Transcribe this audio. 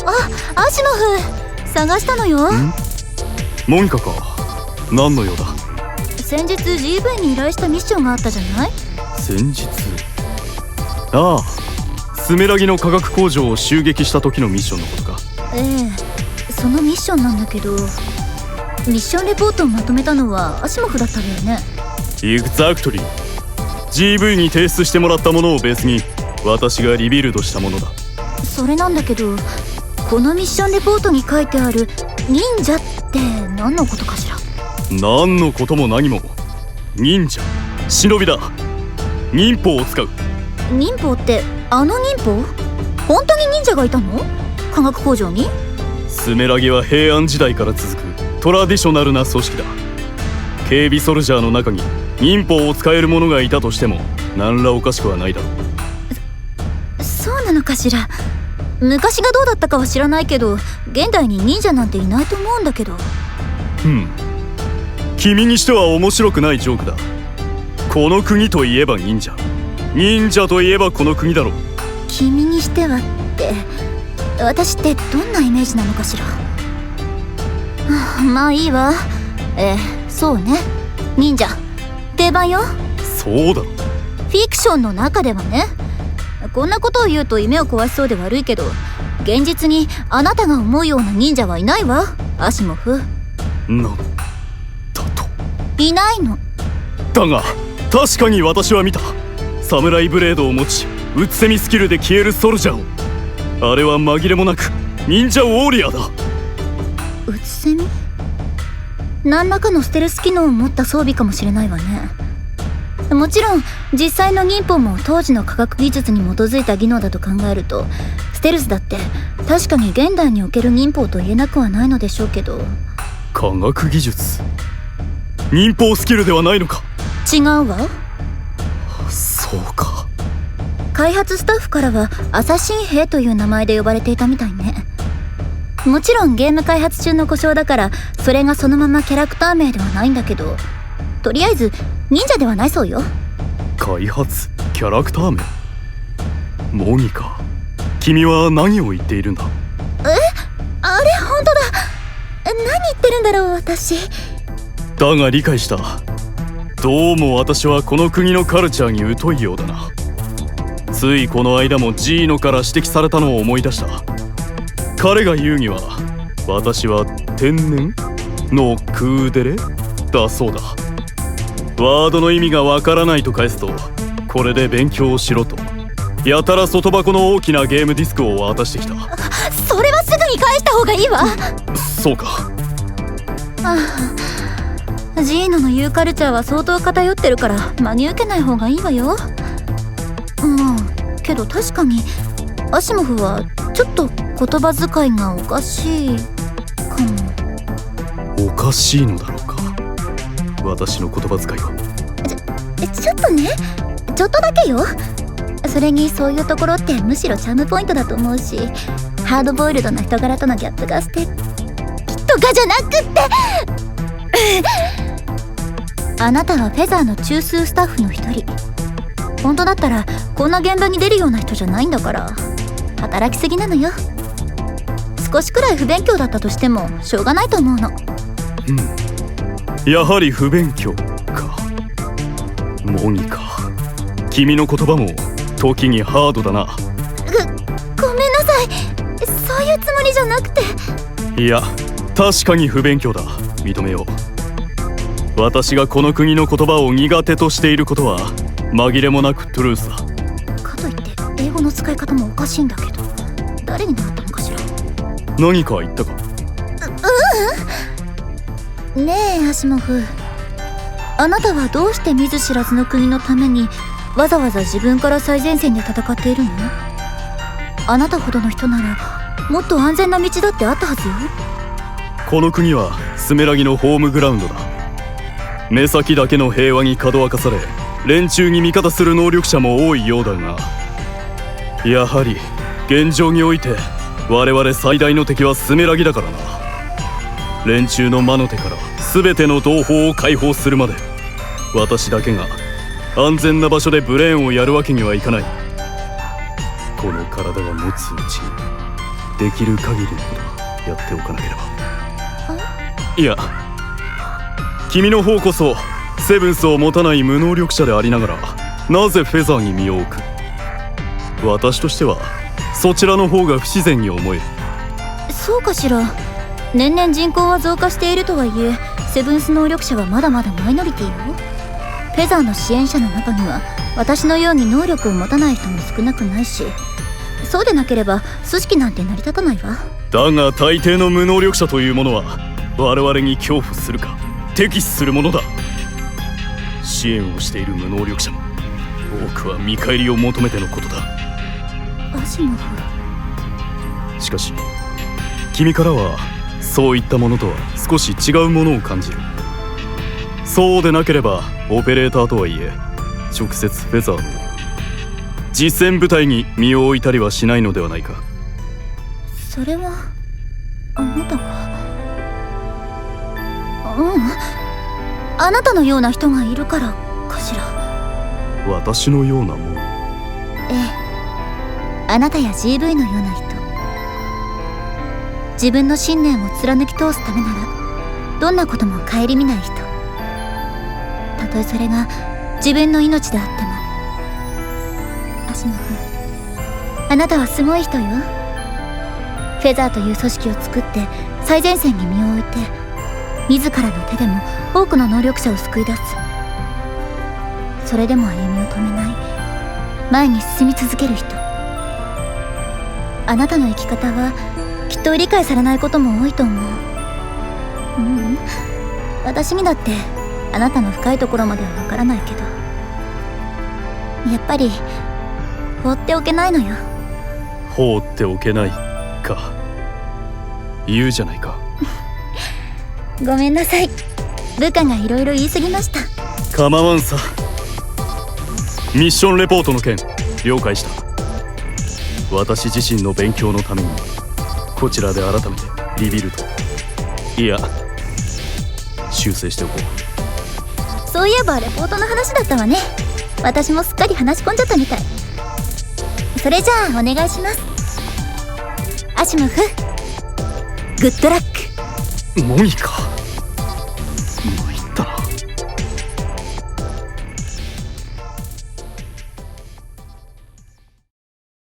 アシモフ、探したのよ。モニカか。何の用だ。先日 GV に依頼したミッションがあったじゃない。先日。ああ、スメラギの化学工場を襲撃した時のミッションのことか。そのミッションなんだけど、ミッションレポートをまとめたのはアシモフだったんだよね。エグザクトリー。 GV に提出してもらったものをベースに私がリビルドしたものだ。それなんだけど、このミッションレポートに書いてある忍者って何のことかしら。何のことも何も。忍者、忍びだ。忍法を使う。忍法ってあの忍法？本当に忍者がいたの？化学工場に？スメラギは平安時代から続くトラディショナルな組織だ。警備ソルジャーの中に忍法を使える者がいたとしても何らおかしくはないだろう。そうなのかしら。昔がどうだったかは知らないけど、現代に忍者なんていないと思うんだけど。君にしては面白くないジョークだ。この国といえば忍者、忍者といえばこの国だろう。君にしてはって、私ってどんなイメージなのかしら。まあいいわ。そうね、忍者定番よ。そうだろ。フィクションの中ではね。こんなことを言うと夢を壊しそうで悪いけど、現実にあなたが思うような忍者はいないわ、アシモフ。なんだと。いないの。だが確かに私は見た。サムライブレードを持ちうつせみスキルで消えるソルジャーを。あれは紛れもなく忍者ウォーリアーだ。うつせみ？何らかのステルス機能を持った装備かもしれないわね。もちろん実際の忍法も当時の科学技術に基づいた技能だと考えると、ステルスだって確かに現代における忍法と言えなくはないのでしょうけど。科学技術、忍法スキルではないのか。違うわ。そうか。開発スタッフからはアサシン兵という名前で呼ばれていたみたいね。もちろんゲーム開発中の故障だからそれがそのままキャラクター名ではないんだけど、とりあえず忍者ではないそうよ。開発キャラクター名。モニカ、君は何を言っているんだ。あれ本当だ。何言ってるんだろう私。だが理解した。どうも私はこの国のカルチャーに疎いようだな。ついこの間もジーノから指摘されたのを思い出した。彼が言うには私は天然のクーデレだそうだ。ワードの意味がわからないと返すと、これで勉強をしろとやたら外箱の大きなゲームディスクを渡してきた。それはすぐに返した方がいいわ。そうか。ジーノの言うカルチャーは相当偏ってるから真に受けない方がいいわよ。まあけど確かにアシモフはちょっと言葉遣いがおかしいかも。おかしいのだろうか、私の言葉遣いは。ちょっとね、ちょっとだけよ。それにそういうところってむしろチャームポイントだと思うし、ハードボイルドな人柄とのギャップが素敵とかじゃなくってあなたはフェザーの中枢スタッフの一人。本当だったらこんな現場に出るような人じゃないんだから、働きすぎなのよ。少しくらい不勉強だったとしてもしょうがないと思うの。やはり不勉強か。モニカ、君の言葉も時にハードだな。ごめんなさい。そういうつもりじゃなくて。いや、確かに不勉強だ。認めよう。私がこの国の言葉を苦手としていることは紛れもなくトゥルースだ。かといって英語の使い方もおかしいんだけど、誰に習ったのかしら。何か言ったか。ねえアシモフ、あなたはどうして見ず知らずの国のためにわざわざ自分から最前線で戦っているの？あなたほどの人ならもっと安全な道だってあったはずよ。この国はスメラギのホームグラウンドだ。目先だけの平和にかどわかされ、連中に味方する能力者も多いようだが、やはり現状において我々最大の敵はスメラギだからな。連中の魔の手から全ての同胞を解放するまで、私だけが安全な場所でブレーンをやるわけにはいかない。この体が持つうちにできる限りのことはやっておかなければ。いや、君の方こそセブンスを持たない無能力者でありながら、なぜフェザーに身を置く？私としてはそちらの方が不自然に思える。そうかしら。年々人口は増加しているとはいえ、セブンス能力者はまだまだマイノリティよ。フェザーの支援者の中には私のように能力を持たない人も少なくないし、そうでなければ組織なんて成り立たないわ。だが大抵の無能力者というものは我々に恐怖するか敵視するものだ。支援をしている無能力者も多くは見返りを求めてのことだ。アシモフ。しかし君からはそういったものとは少し違うものを感じる。そうでなければオペレーターとはいえ直接フェザーの実戦部隊に身を置いたりはしないのではないか。それはあなたが。あなたのような人がいるからかしら。私のようなもの？ええ、あなたや GV のような人。自分の信念を貫き通すためならどんなことも顧みない人。たとえそれが自分の命であっても。アシモフ、あなたはすごい人よ。フェザーという組織を作って最前線に身を置いて、自らの手でも多くの能力者を救い出す。それでも歩みを止めない、前に進み続ける人。あなたの生き方はきっと理解されないことも多いと思う。私にだってあなたの深いところまではわからないけど、やっぱり放っておけないのよ。放っておけないか言うじゃないか。ごめんなさい、部下がいろいろ言い過ぎました。構わんさ。ミッションレポートの件了解した。私自身の勉強のためにこちらで改めてリビルド、いや修正しておこう。そういえばレポートの話だったわね。私もすっかり話し込んじゃったみたい。それじゃあお願いします。アシモフ、グッドラック。モニカ。